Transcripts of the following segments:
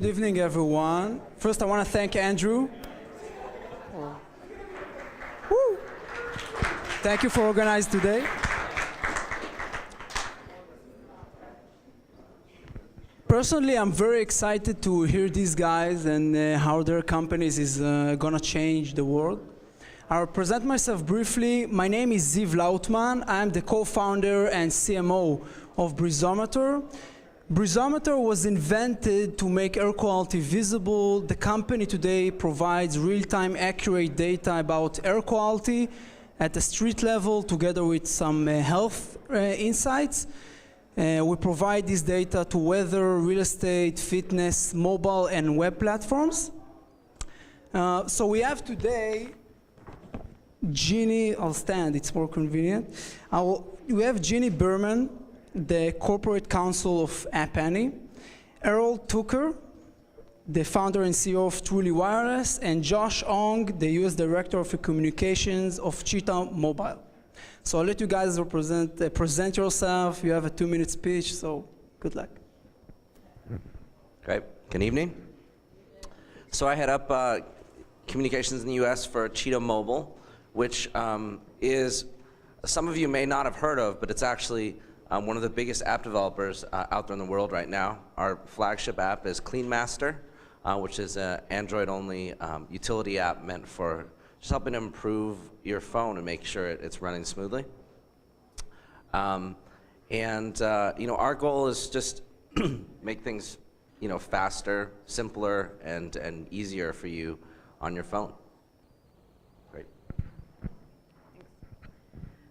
Good evening, everyone. First, I want to thank Andrew. Woo. Thank you for organizing today. Personally, I'm very excited to hear these guys and how their companies is going to change the world. I'll present myself briefly. My name is Ziv Lautman. I'm the co-founder and CMO of BreezoMeter. BreezoMeter was invented to make air quality visible. The company today provides real-time accurate data about air quality at the street level together with some health insights. We provide this data to weather, real estate, fitness, mobile, and web platforms. So we have today Eugenia, I'll stand, it's more convenient. We have Eugenia Birman, the corporate counsel of App Annie, Erol Toker, the founder and CEO of Truly Wireless, and Josh Ong, the US Director of Communications of Cheetah Mobile. So I'll let you guys present yourself. You have a 2-minute speech, so good luck. Great. Good evening. So I head up communications in the US for Cheetah Mobile, which is, some of you may not have heard of, but it's actually one of the biggest app developers out there in the world right now. Our flagship app is CleanMaster, which is an Android-only utility app meant for just helping improve your phone and make sure it's running smoothly. Our goal is just make things, faster, simpler, and easier for you on your phone. Great.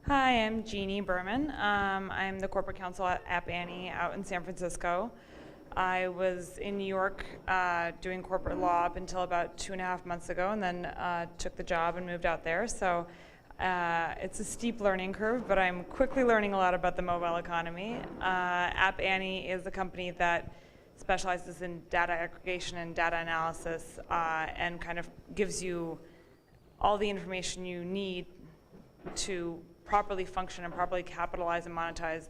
Hi, I'm Eugenia Birman. I'm the corporate counsel at App Annie out in San Francisco. I was in New York doing corporate law up until about 2.5 months ago, and then took the job and moved out there. So it's a steep learning curve, but I'm quickly learning a lot about the mobile economy. App Annie is a company that specializes in data aggregation and data analysis and kind of gives you all the information you need to properly function and properly capitalize and monetize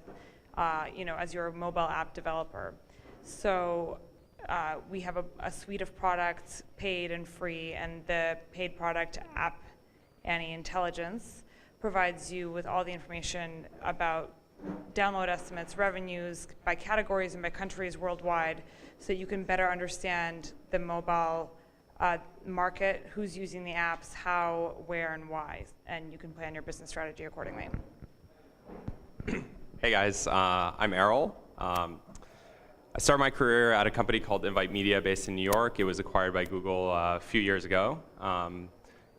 as your mobile app developer. So we have a suite of products, paid and free, and the paid product, App Annie Intelligence, provides you with all the information about download estimates, revenues by categories and by countries worldwide, so you can better understand the mobile market, who's using the apps, how, where, and why, and you can plan your business strategy accordingly. Hey guys, I'm Erol. I started my career at a company called Invite Media based in New York. It was acquired by Google a few years ago.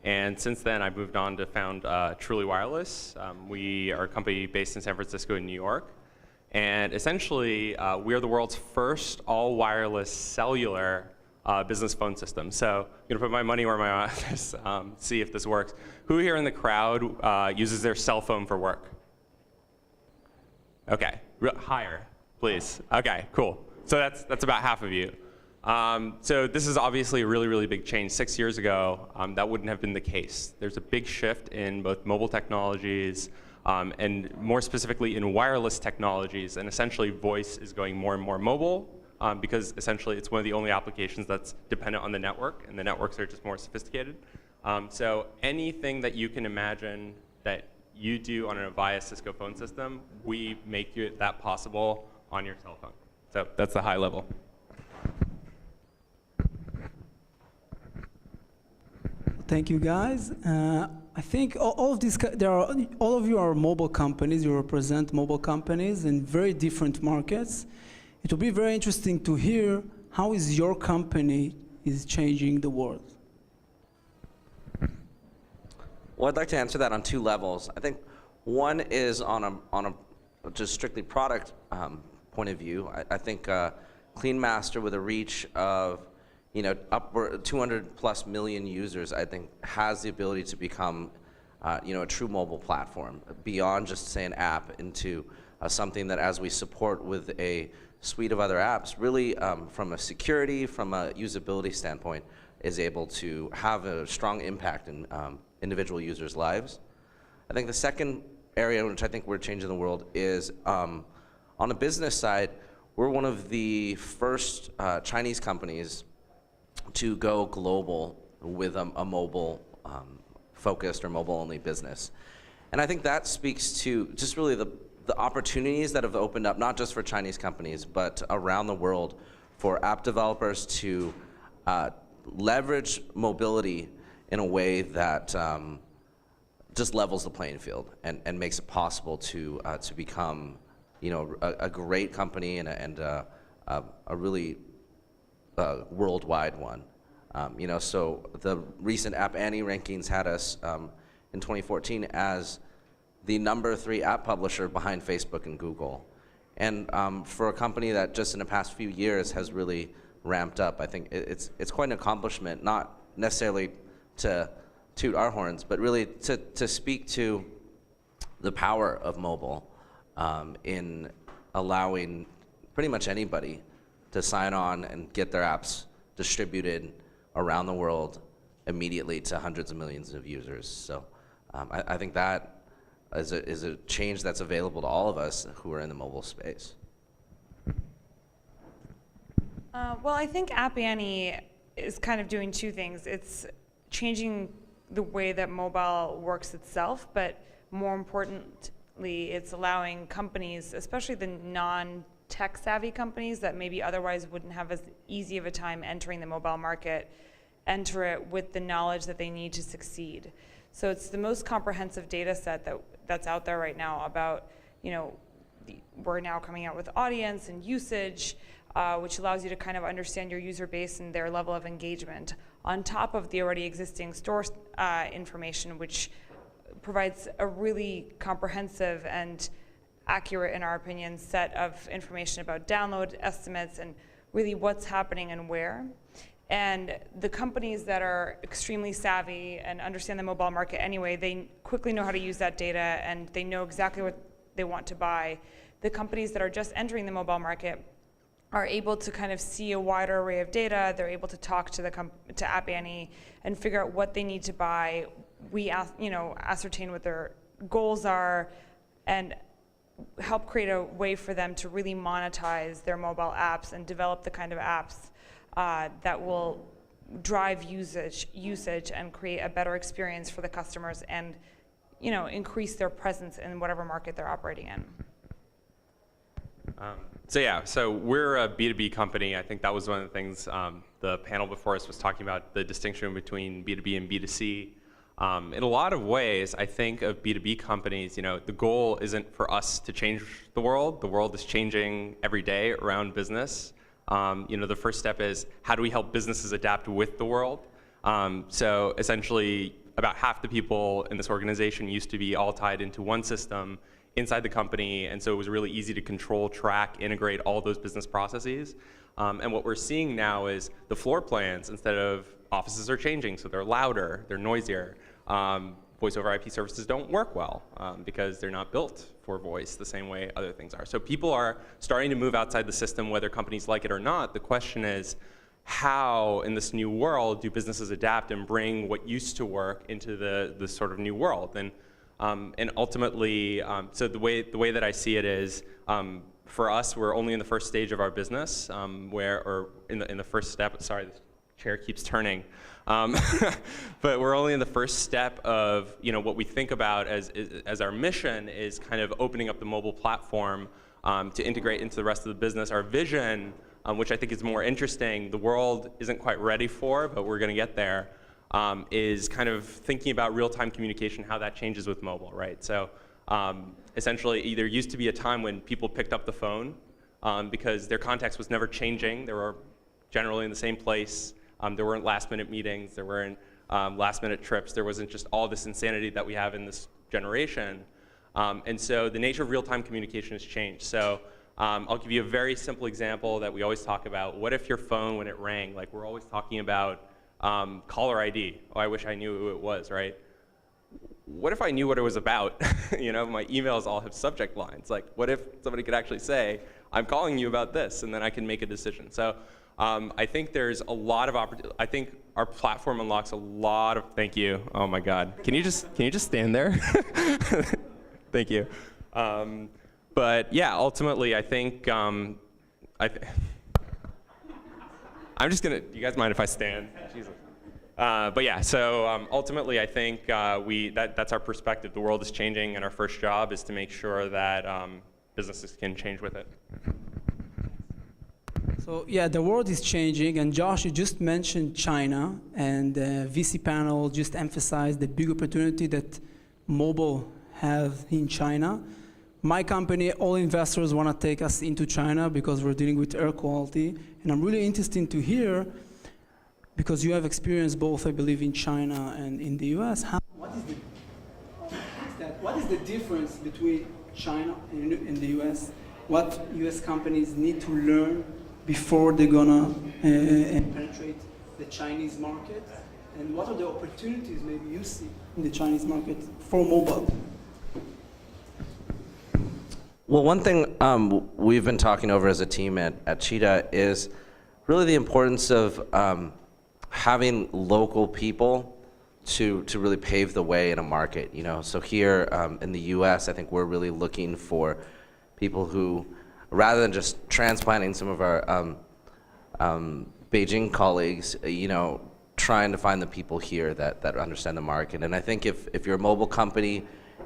And since then, I've moved on to found Truly Wireless. We are a company based in San Francisco and New York. And essentially, we are the world's first all-wireless cellular business phone system. So I'm going to put my money where my mouth is, see if this works. Who here in the crowd uses their cell phone for work? Okay, higher. Please. Okay, cool. So that's about half of you. So this is obviously a really, really big change. 6 years ago, that wouldn't have been the case. There's a big shift in both mobile technologies and more specifically in wireless technologies. And essentially, voice is going more and more mobile because essentially it's one of the only applications that's dependent on the network, and the networks are just more sophisticated. So anything that you can imagine that you do on a via Cisco phone system, we make that possible on your cell phone. So that's the high level. Thank you, guys. I think all of you are mobile companies. You represent mobile companies in very different markets. It will be very interesting to hear how is your company is changing the world. Well, I'd like to answer that on 2 levels. I think one is on a just strictly product point of view. I think CleanMaster, with a reach of upward 200+ million users, I think has the ability to become a true mobile platform beyond just say an app into something that, as we support with a suite of other apps, really from a security, from a usability standpoint, is able to have a strong impact in individual users' lives. I think the second area in which I think we're changing the world is on the business side. we're one of the first Chinese companies to go global with a mobile focused or mobile only business. And I think that speaks to just really the opportunities that have opened up, not just for Chinese companies, but around the world for app developers to leverage mobility in a way that just levels the playing field and makes it possible to become, a great company and a really worldwide one. So the recent App Annie rankings had us in 2014 as the #3 app publisher behind Facebook and Google. And for a company that just in the past few years has really ramped up, I think it's quite an accomplishment, not necessarily to toot our horns, but really to speak to the power of mobile in allowing pretty much anybody to sign on and get their apps distributed around the world immediately to hundreds of millions of users. So I think that is a change that's available to all of us who are in the mobile space. Well, I think App Annie is kind of doing two things. It's changing the way that mobile works itself, but more importantly, it's allowing companies, especially the non-tech savvy companies that maybe otherwise wouldn't have as easy of a time entering the mobile market, enter it with the knowledge that they need to succeed. So it's the most comprehensive data set that's out there right now about, we're now coming out with audience and usage, which allows you to kind of understand your user base and their level of engagement, on top of the already existing store information, which provides a really comprehensive and accurate, in our opinion, set of information about download estimates and really what's happening and where. And the companies that are extremely savvy and understand the mobile market anyway, they quickly know how to use that data and they know exactly what they want to buy. The companies that are just entering the mobile market are able to kind of see a wider array of data. They're able to talk to App Annie and figure out what they need to buy. We ascertain what their goals are and help create a way for them to really monetize their mobile apps and develop the kind of apps that will drive usage and create a better experience for the customers and increase their presence in whatever market they're operating in. So we're a B2B company. I think that was one of the things the panel before us was talking about, the distinction between B2B and B2C. In a lot of ways, I think of B2B companies, the goal isn't for us to change the world. The world is changing every day around business. The first step is, how do we help businesses adapt with the world? So essentially, about half the people in this organization used to be all tied into one system inside the company, and so it was really easy to control, track, integrate all those business processes. And what we're seeing now is the floor plans, instead of offices are changing, so they're louder, they're noisier. Voice over IP services don't work well because they're not built for voice the same way other things are. So people are starting to move outside the system, whether companies like it or not. The question is, how in this new world do businesses adapt and bring what used to work into the sort of new world? And ultimately, so the way that I see it is, for us, we're only in the first stage of our business, or in the first step. Sorry, the chair keeps turning. But we're only in the first step of what we think about as our mission is kind of opening up the mobile platform to integrate into the rest of the business. Our vision, which I think is more interesting, the world isn't quite ready for, but we're going to get there, is kind of thinking about real-time communication, how that changes with mobile, right? So essentially, there used to be a time when people picked up the phone because their context was never changing. They were generally in the same place. There weren't last-minute meetings. There weren't last-minute trips. There wasn't just all this insanity that we have in this generation. And so the nature of real-time communication has changed. So I'll give you a very simple example that we always talk about. What if your phone, when it rang, like we're always talking about caller ID. Oh, I wish I knew who it was, right? What if I knew what it was about? My emails all have subject lines. Like, what if somebody could actually say, I'm calling you about this, and then I can make a decision. So I think there's a lot of opportunity. I think our platform unlocks a lot of, thank you. Oh my God. Can you just stand there? Thank you. But yeah, ultimately, I think I'm just gonna, you guys mind if I stand? Jesus. But yeah, so ultimately I think that's our perspective. The world is changing and our first job is to make sure that businesses can change with it. So yeah, the world is changing, and Josh, you just mentioned China, and the VC panel just emphasized the big opportunity that mobile has in China. My company, all investors want to take us into China because we're dealing with air quality, and I'm really interested to hear, because you have experience both, I believe, in China and in the US. What is the difference between China and the US? What US companies need to learn before they're gonna penetrate the Chinese market? And what are the opportunities maybe you see in the Chinese market for mobile? Well, one thing we've been talking over as a team at Cheetah is really the importance of having local people to really pave the way in a market. You know, so here in the U.S., I think we're really looking for people who, rather than just transplanting some of our Beijing colleagues, you know, trying to find the people here that understand the market. And I think if you're a mobile company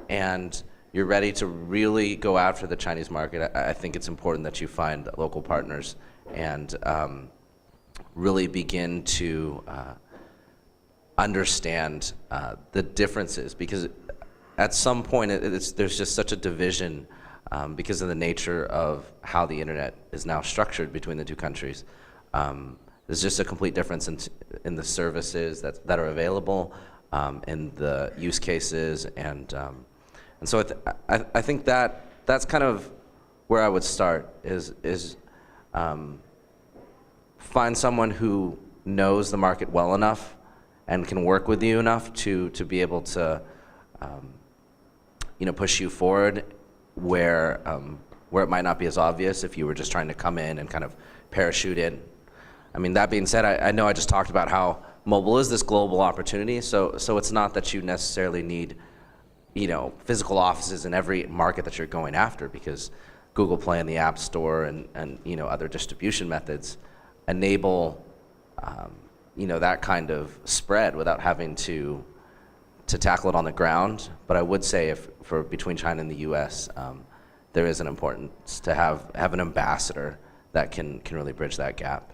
and you're ready to really go after the Chinese market, I think it's important that you find local partners and really begin to understand the differences, because at some point there's just such a division because of the nature of how the internet is now structured between the two countries. There's just a complete difference in the services that are available, in the use cases, and so I think that's kind of where I would start, is find someone who knows the market well enough and can work with you enough to be able to you know, push you forward where it might not be as obvious if you were just trying to come in and kind of parachute in. I mean, that being said, I know I just talked about how mobile is this global opportunity, so it's not that you necessarily need, you know, physical offices in every market that you're going after, because Google Play and the App Store and you know, other distribution methods enable you know, that kind of spread without having to tackle it on the ground. But I would say for between China and the US, there is an importance to have an ambassador that can really bridge that gap.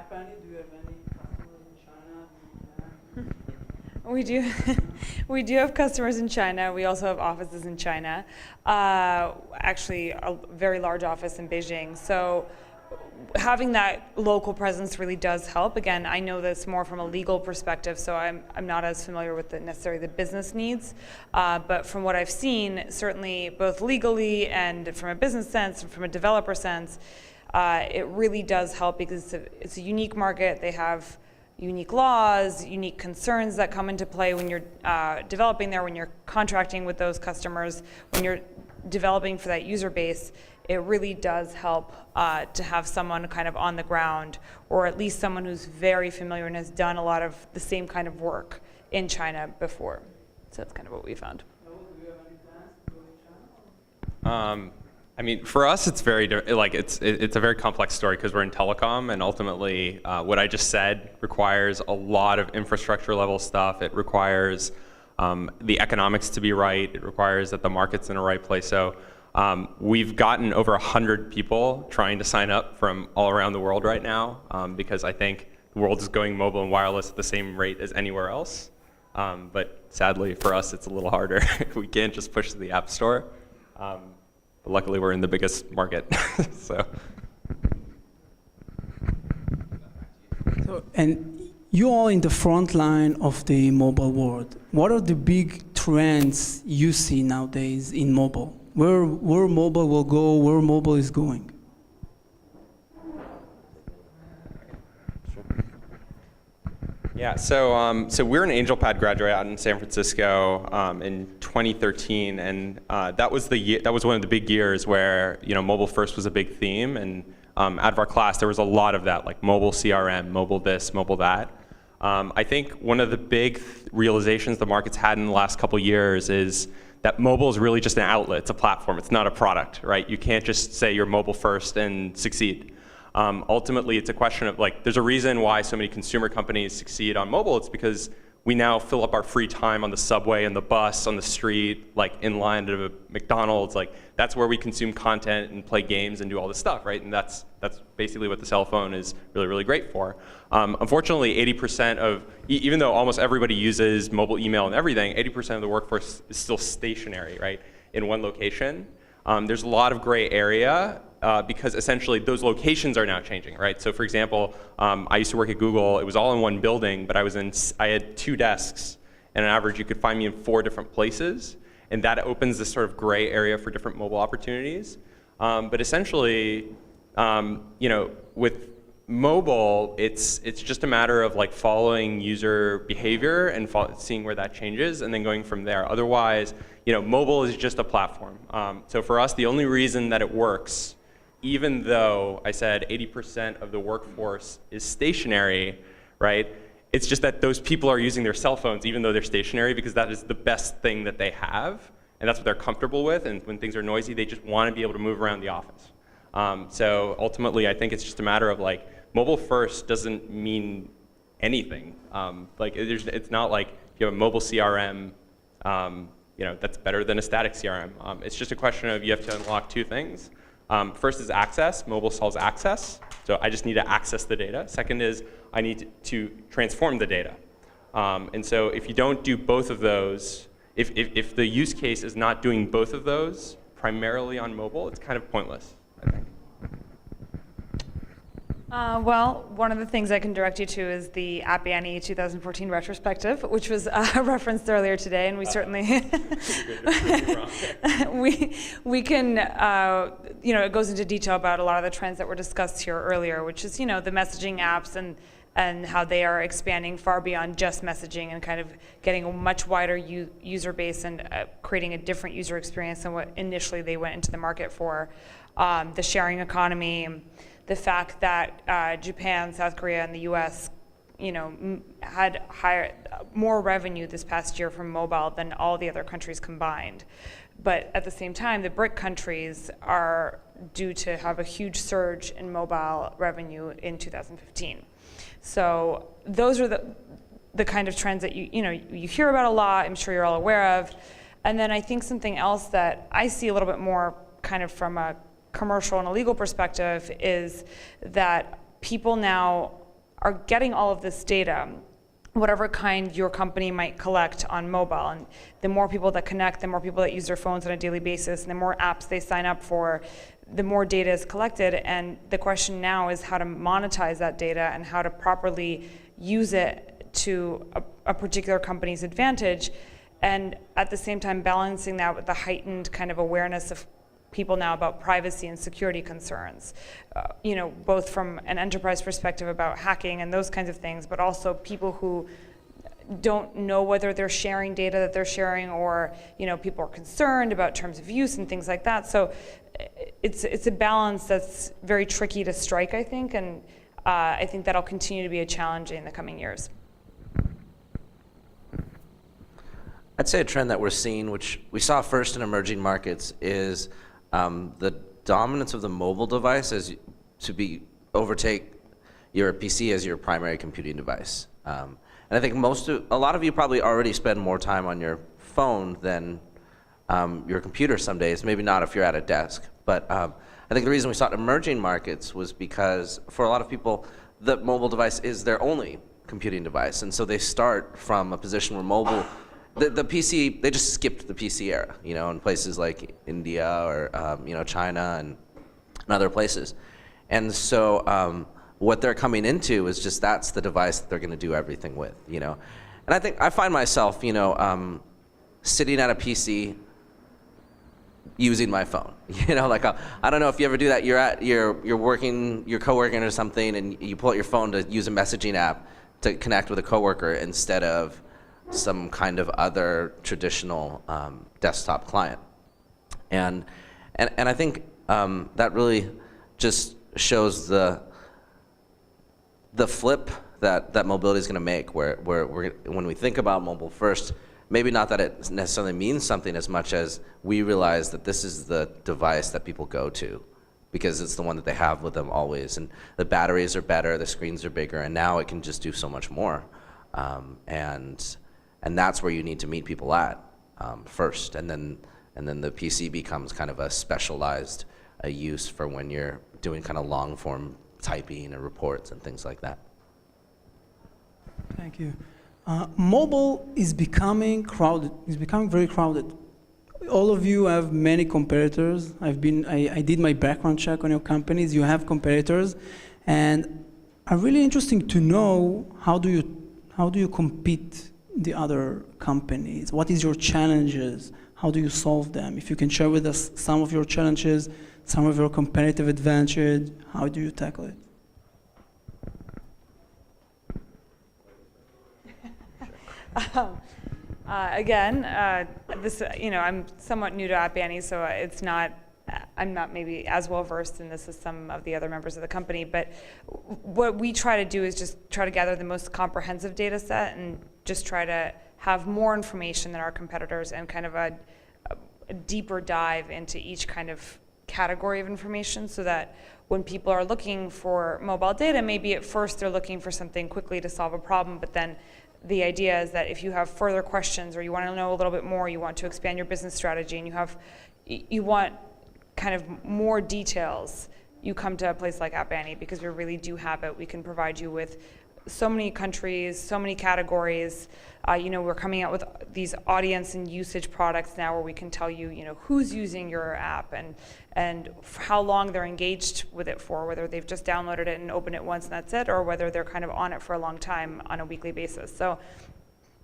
Do you have any customers in China? We do have customers in China. We also have offices in China. Actually, a very large office in Beijing. So having that local presence really does help. Again, I know this more from a legal perspective, so I'm not as familiar with necessarily the business needs. But from what I've seen, certainly both legally and from a business sense and from a developer sense, it really does help, because it's a unique market. They have unique laws, unique concerns that come into play when you're developing there, when you're contracting with those customers, when you're developing for that user base. It really does help to have someone kind of on the ground, or at least someone who's very familiar and has done a lot of the same kind of work in China before. So that's kind of what we found. I mean, for us, it's very it's a very complex story, because we're in telecom, and ultimately, what I just said requires a lot of infrastructure level stuff. It requires the economics to be right. It requires that the market's in the right place. So we've gotten over 100 people trying to sign up from all around the world right now, because I think the world is going mobile and wireless at the same rate as anywhere else. But sadly, for us, it's a little harder. We can't just push to the App Store. But luckily, we're in the biggest market. So, and you all in the front line of the mobile world. What are the big trends you see nowadays in mobile? Where mobile will go, where mobile is going? yeah, so we're an AngelPad graduate out in San Francisco in 2013, and that was one of the big years where, you know, mobile first was a big theme, and out of our class there was a lot of that, like mobile CRM, mobile this, mobile that. I think one of the big realizations the market's had in the last couple years is that mobile is really just an outlet. It's a platform. It's not a product, right? You can't just say you're mobile first and succeed. Ultimately, it's a question of, like, there's a reason why so many consumer companies succeed on mobile. It's because we now fill up our free time on the subway and the bus, on the street, like in line to McDonald's. Like, that's where we consume content and play games and do all this stuff, right? And that's basically what the cell phone is really, really great for. Unfortunately, 80% of, even though almost everybody uses mobile email and everything, 80% of the workforce is still stationary, right, in one location. There's a lot of gray area because essentially those locations are now changing, right? So for example, I used to work at Google. It was all in one building, but I had 2 desks, and on average you could find me in 4 different places, and that opens this sort of gray area for different mobile opportunities. But essentially, with mobile, it's just a matter of like following user behavior and seeing where that changes, and then going from there. Otherwise, mobile is just a platform. So for us, the only reason that it works, even though I said 80% of the workforce is stationary, right? It's just that those people are using their cell phones even though they're stationary, because that is the best thing that they have, and that's what they're comfortable with. And when things are noisy, they just want to be able to move around the office. So ultimately, I think it's just a matter of like, mobile first doesn't mean anything. It's not like if you have a mobile CRM, that's better than a static CRM. It's just a question of you have to unlock 2 things. First is access. Mobile solves access. So I just need to access the data. Second is I need to transform the data. And so if you don't do both of those, if the use case is not doing both of those primarily on mobile, it's kind of pointless, I think. Well, one of the things I can direct you to is the App Annie 2014 retrospective, which was referenced earlier today, and we certainly we can it goes into detail about a lot of the trends that were discussed here earlier, which is the messaging apps and how they are expanding far beyond just messaging and kind of getting a much wider user base and creating a different user experience than what initially they went into the market for. The sharing economy. The fact that Japan, South Korea, and the U.S., had more revenue this past year from mobile than all the other countries combined. But at the same time, the BRIC countries are due to have a huge surge in mobile revenue in 2015. So those are the kind of trends that you hear about a lot. I'm sure you're all aware of. And then I think something else that I see a little bit more kind of from a commercial and a legal perspective is that people now are getting all of this data, whatever kind your company might collect on mobile. And the more people that connect, the more people that use their phones on a daily basis, and the more apps they sign up for, the more data is collected. And the question now is how to monetize that data and how to properly use it to a particular company's advantage. And at the same time, balancing that with the heightened kind of awareness of people now about privacy and security concerns, both from an enterprise perspective about hacking and those kinds of things, but also people who don't know whether they're sharing data that they're sharing, or people are concerned about terms of use and things like that. So it's a balance that's very tricky to strike, I think, and I think that'll continue to be a challenge in the coming years. I'd say a trend that we're seeing, which we saw first in emerging markets, is the dominance of the mobile device overtake your PC as your primary computing device. And I think a lot of you probably already spend more time on your phone than your computer some days, maybe not if you're at a desk. But I think the reason we saw it in emerging markets was because for a lot of people, the mobile device is their only computing device. And so they start from a position where mobile, the PC, they just skipped the PC era, in places like India or China and other places. And so what they're coming into is just that's the device that they're going to do everything with, And I think I find myself, sitting at a PC using my phone, I don't know if you ever do that. You're co-working or something, and you pull out your phone to use a messaging app to connect with a coworker instead of some kind of other traditional desktop client. And I think that really just shows the flip that mobility is going to make, where when we think about mobile first, maybe not that it necessarily means something as much as we realize that this is the device that people go to because it's the one that they have with them always. And the batteries are better, the screens are bigger, and now it can just do so much more. And that's where you need to meet people at first. And then the PC becomes kind of a specialized use for when you're doing kind of long form typing or reports and things like that. Thank you. Mobile is becoming crowded. It's becoming very crowded. All of you have many competitors. I did my background check on your companies. You have competitors, and are really interesting to know how do you compete the other companies? What is your challenges? How do you solve them? If you can share with us some of your challenges, some of your competitive advantage, how do you tackle it? This, I'm somewhat new to App Annie, so I'm not maybe as well versed in this as some of the other members of the company, but what we try to do is just try to gather the most comprehensive data set and just try to have more information than our competitors and kind of a deeper dive into each kind of category of information so that when people are looking for mobile data, maybe at first they're looking for something quickly to solve a problem, but then the idea is that if you have further questions or you want to know a little bit more, you want to expand your business strategy and you want kind of more details, you come to a place like App Annie because we really do have it. We can provide you with so many countries, so many categories. We're coming out with these audience and usage products now where we can tell you, who's using your app and how long they're engaged with it for, whether they've just downloaded it and opened it once and that's it, or whether they're kind of on it for a long time on a weekly basis. So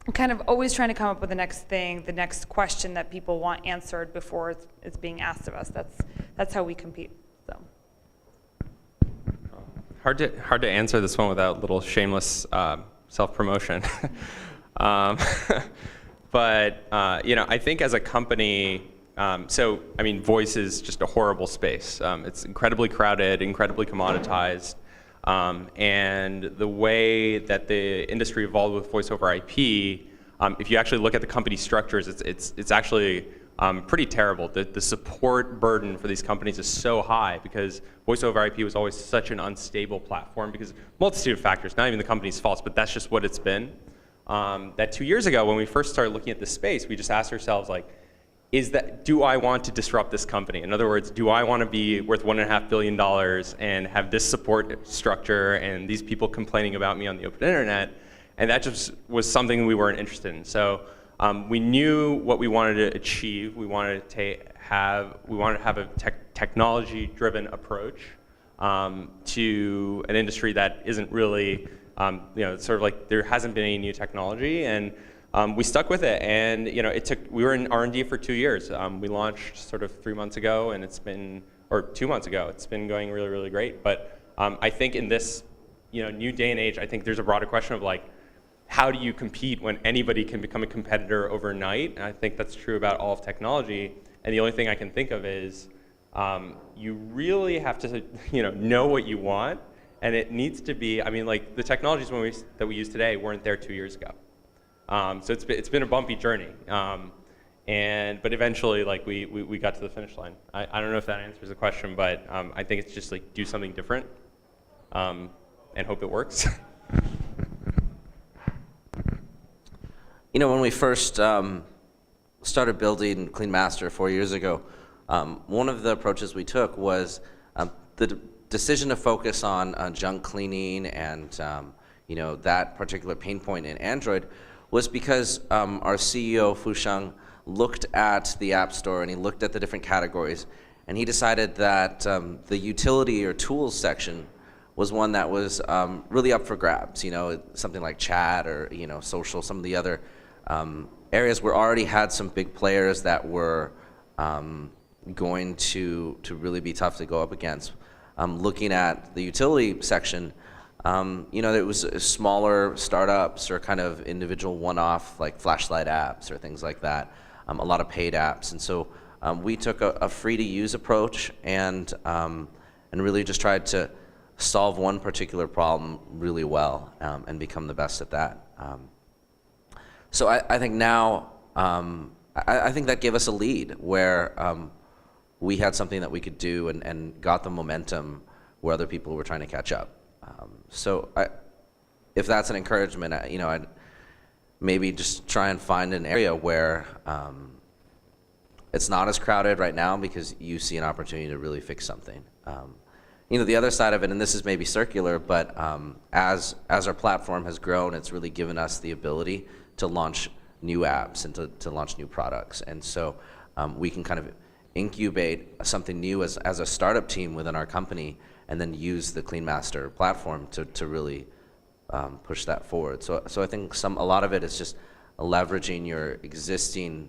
I'm kind of always trying to come up with the next thing, the next question that people want answered before it's being asked of us. That's how we compete. So. Hard to answer this one without a little shameless self-promotion. But I think as a company, voice is just a horrible space. It's incredibly crowded, incredibly commoditized, and the way that the industry evolved with voice over IP, if you actually look at the company structures, it's actually pretty terrible. The support burden for these companies is so high because voice over IP was always such an unstable platform because multitude of factors, not even the company's faults, but that's just what it's been. That 2 years ago when we first started looking at this space, we just asked ourselves do I want to disrupt this company? In other words, do I want to be worth $1.5 billion and have this support structure and these people complaining about me on the open internet? And that just was something we weren't interested in. So we knew what we wanted to achieve. We wanted to have a technology-driven approach to an industry that isn't really, sort of like there hasn't been any new technology, and we stuck with it. And we were in R&D for 2 years. We launched sort of 3 months ago, and 2 months ago. It's been going really, really great. But I think in this new day and age, I think there's a broader question of how do you compete when anybody can become a competitor overnight? And I think that's true about all of technology. And the only thing I can think of is you really have to know what you want. And it needs to be, the technologies that we use today weren't there 2 years ago. So it's been a bumpy journey. But eventually we got to the finish line. I don't know if that answers the question, but I think it's just do something different and hope it works. When we first started building Clean Master 4 years ago, one of the approaches we took was the decision to focus on junk cleaning and that particular pain point in Android was because our CEO, Fusheng, looked at the App Store and he looked at the different categories, and he decided that the utility or tools section was one that was really up for grabs. Something like chat or social, some of the other areas where already had some big players that were going to really be tough to go up against. Looking at the utility section, it was smaller startups or kind of individual one-off like flashlight apps or things like that. A lot of paid apps, and so we took a free-to-use approach and really just tried to solve one particular problem really well and become the best at that. So I think now, I think that gave us a lead where we had something that we could do and got the momentum where other people were trying to catch up. So if that's an encouragement, I'd maybe just try and find an area where it's not as crowded right now because you see an opportunity to really fix something. The other side of it, and this is maybe circular, but as our platform has grown, it's really given us the ability to launch new apps and to launch new products. And so we can kind of incubate something new as a startup team within our company and then use the CleanMaster platform to really push that forward. So I think a lot of it is just leveraging your existing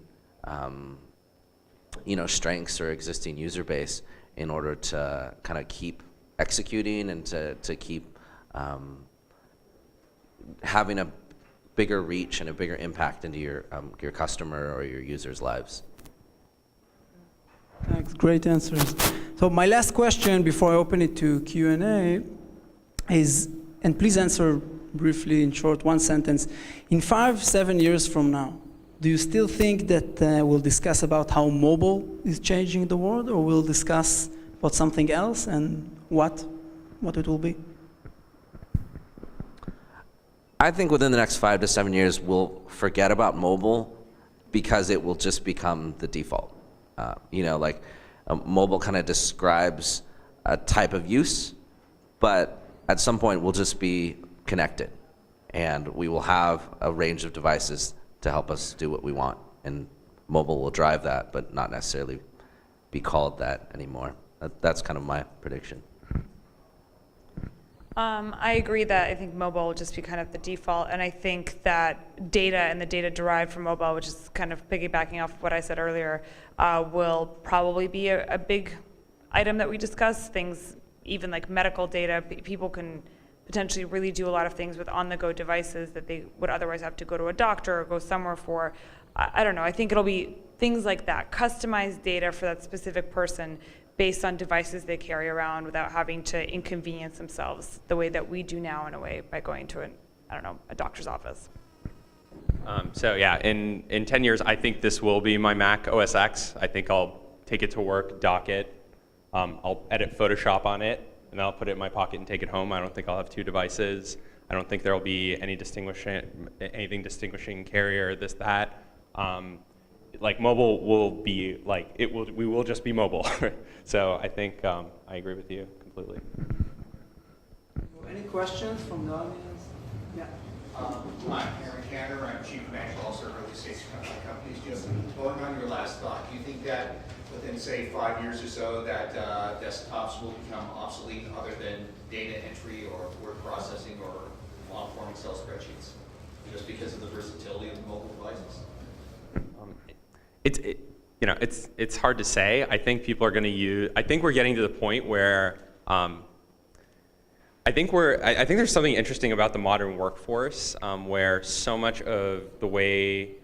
strengths or existing user base in order to kind of keep executing and to keep having a bigger reach and a bigger impact into your customer or your users' lives. Thanks, great answers. So my last question before I open it to Q&A is, and please answer briefly in short, one sentence. In 5-7 years from now, do you still think that we'll discuss about how mobile is changing the world, or we'll discuss about something else and what it will be? I think within the next 5 to 7 years, we'll forget about mobile because it will just become the default. Mobile kind of describes a type of use, but at some point we'll just be connected, and we will have a range of devices to help us do what we want, and mobile will drive that, but not necessarily be called that anymore. That's kind of my prediction. I agree that I think mobile will just be kind of the default, and I think that data and the data derived from mobile, which is kind of piggybacking off what I said earlier, will probably be a big item that we discuss. Things, even like medical data, people can potentially really do a lot of things with on-the-go devices that they would otherwise have to go to a doctor or go somewhere for. I don't know, I think it'll be things like that, customized data for that specific person based on devices they carry around without having to inconvenience themselves the way that we do now in a way by going to a doctor's office. So yeah, in 10 years, I think this will be my Mac OS X. I think I'll take it to work, dock it, I'll edit Photoshop on it, and I'll put it in my pocket and take it home. I don't think I'll have 2 devices. I don't think there'll be anything distinguishing carrier, this, that. Mobile will be we will just be mobile. So I think I agree with you completely. Any questions from the audience? Yeah. I'm Aaron Cantor. I'm Chief Financial Officer of early stage companies. Just going on your last thought, do you think that within, say, 5 years or so, that desktops will become obsolete other than data entry or word processing or long-form Excel spreadsheets, just because of the versatility of mobile devices? It's hard to say. I think people are going to use. I think we're getting to the point where I think there's something interesting about the modern workforce where so much of the way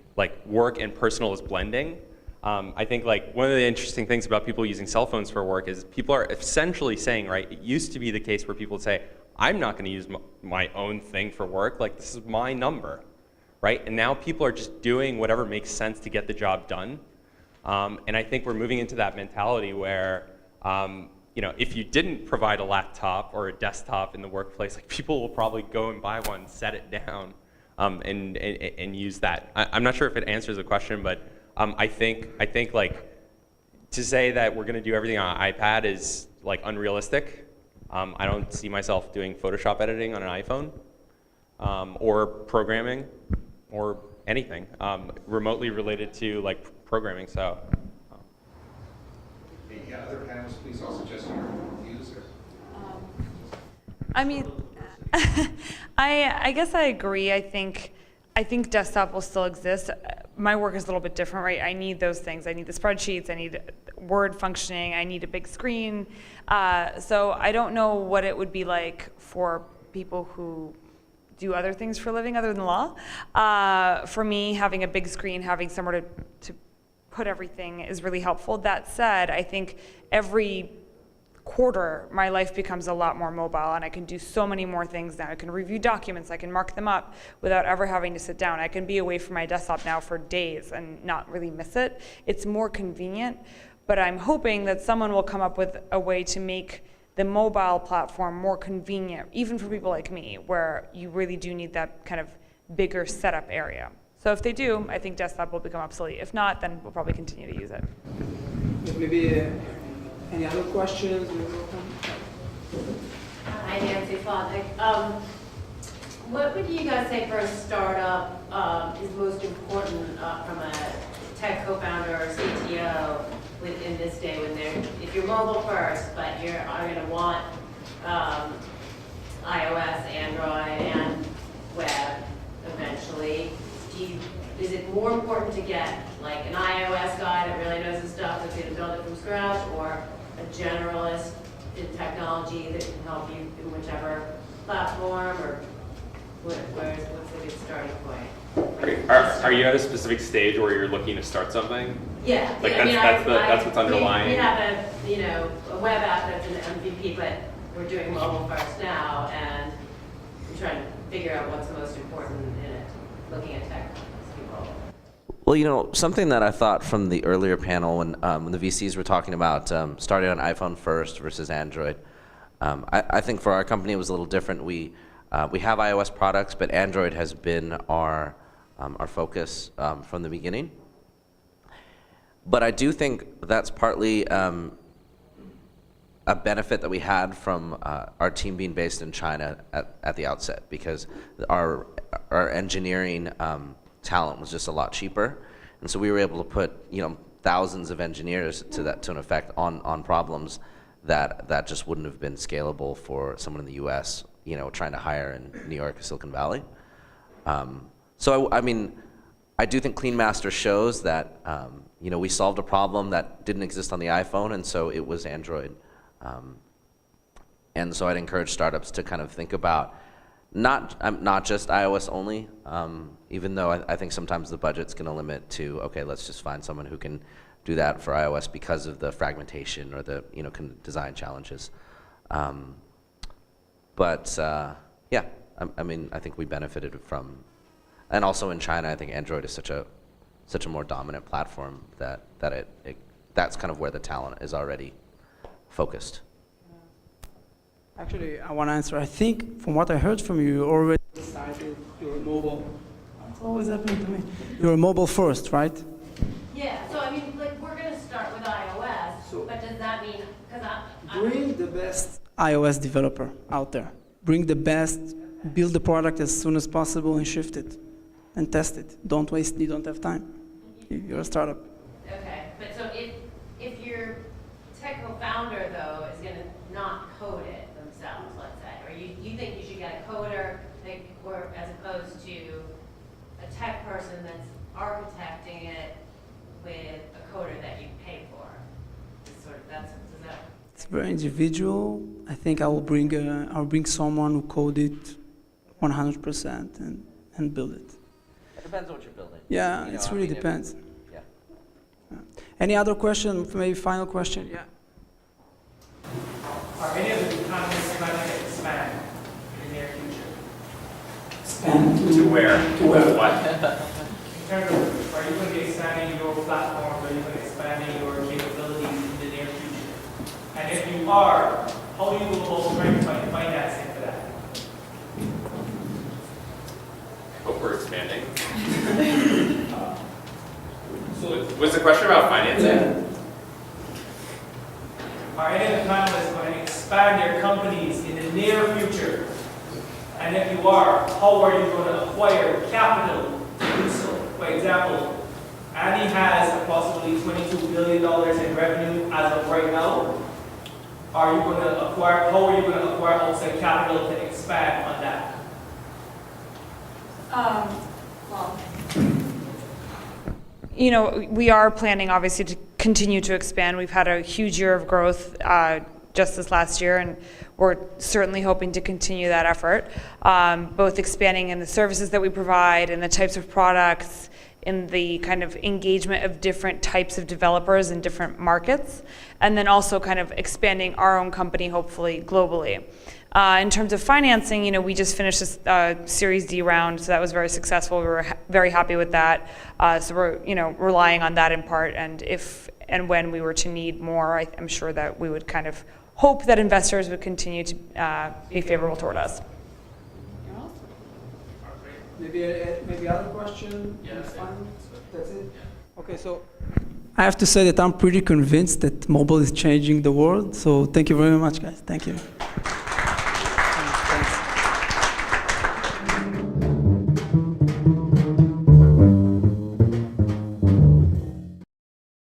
work and personal is blending. I think one of the interesting things about people using cell phones for work is people are essentially saying, right, it used to be the case where people would say, I'm not going to use my own thing for work, this is my number, right? And now people are just doing whatever makes sense to get the job done. And I think we're moving into that mentality where, if you didn't provide a laptop or a desktop in the workplace, people will probably go and buy one, set it down, and use that. I'm not sure if it answers the question, but I think to say that we're going to do everything on an iPad is unrealistic. I don't see myself doing Photoshop editing on an iPhone or programming or anything remotely related to programming. So. The other panelists, please also suggest your views. I guess I agree. I think desktop will still exist. My work is a little bit different, right? I need those things. I need the spreadsheets. I need Word functioning. I need a big screen. So I don't know what it would be like for people who do other things for a living other than law. For me, having a big screen, having somewhere to put everything is really helpful. That said, I think every quarter, my life becomes a lot more mobile, and I can do so many more things now. I can review documents, I can mark them up without ever having to sit down. I can be away from my desktop now for days and not really miss it. It's more convenient, but I'm hoping that someone will come up with a way to make the mobile platform more convenient, even for people like me, where you really do need that kind of bigger setup area. So if they do, I think desktop will become obsolete. If not, then we'll probably continue to use it. Maybe any other questions? Hi, Nancy Fondick. What would you guys say for a startup is most important from a tech co-founder or CTO in this day when if you're mobile first, but you're going to want iOS, Android, and web eventually? Is it more important to get like an iOS guy that really knows his stuff that's going to build it from scratch, or a generalist in technology that can help you in whichever platform, or what's a good starting point? Are you at a specific stage where you're looking to start something? Yeah, Like yeah, that's what's underlying. We have a web app that's an MVP, but we're doing mobile first now, and we're trying to figure out what's most important in it, looking at tech people. Well, you know, something that I thought from the earlier panel when the VCs were talking about starting on iPhone first versus Android, I think for our company it was a little different. We have iOS products, but Android has been our focus from the beginning. But I do think that's partly a benefit that we had from our team being based in China at the outset, because our engineering talent was just a lot cheaper, and so we were able to put thousands of engineers to an effect on problems that just wouldn't have been scalable for someone in the U.S. Trying to hire in New York or Silicon Valley. So I mean, I do think Clean Master shows that we solved a problem that didn't exist on the iPhone, and so it was Android. And so I'd encourage startups to kind of think about not just iOS only, even though I think sometimes the budget's going to limit to, okay, let's just find someone who can do that for iOS because of the fragmentation or the design challenges. Yeah, I mean, I think we benefited from, and also in China, I think Android is such a more dominant platform that's kind of where the talent is already focused. Actually, I want to answer. I think from what I heard from you, you already decided you're mobile. It's always happening to me. You're mobile first, right? Yeah, so I mean, like, we're going to start with iOS, but does that mean, because Bring the best iOS developer out there. Bring the best, build the product as soon as possible and shift it and test it. Don't waste, you don't have time. You're a startup. Okay, but so if your tech co-founder, though, is going to not code it themselves, let's say, or you think you should get a coder, or as opposed to a tech person that's architecting it with a coder that you pay for? It's very individual. I think I'll bring someone who code it 100% and build it. It depends on what you're building. Yeah, it really depends. Yeah. Any other question? Maybe final question? Yeah. Are any of the economists planning to expand in the near future? Expand To where? To where? What? In terms of, are you going to be expanding your platform? Are you going to be expanding your capabilities in the near future? And if you are, how you will both try to find financing for that? Hope we're expanding. Was the question about financing? Yeah. Are any of the panelists going to expand their companies in the near future? And if you are, how are you going to acquire capital to do so? For example, Annie has approximately $22 billion in revenue as of right now. Are you going to acquire, how are you going to acquire outside capital to expand on that? We are planning, obviously, to continue to expand. We've had a huge year of growth just this last year, and we're certainly hoping to continue that effort, both expanding in the services that we provide and the types of products in the kind of engagement of different types of developers in different markets, and then also kind of expanding our own company, hopefully globally. In terms of financing, we just finished this Series D round, so that was very successful. We were very happy with that. So we're, relying on that in part. And if and when we were to need more, I'm sure that we would kind of hope that investors would continue to be favorable toward us. Maybe other question? Yeah, that's it. Okay, so I have to say that I'm pretty convinced that mobile is changing the world. So thank you very much, guys. Thank you.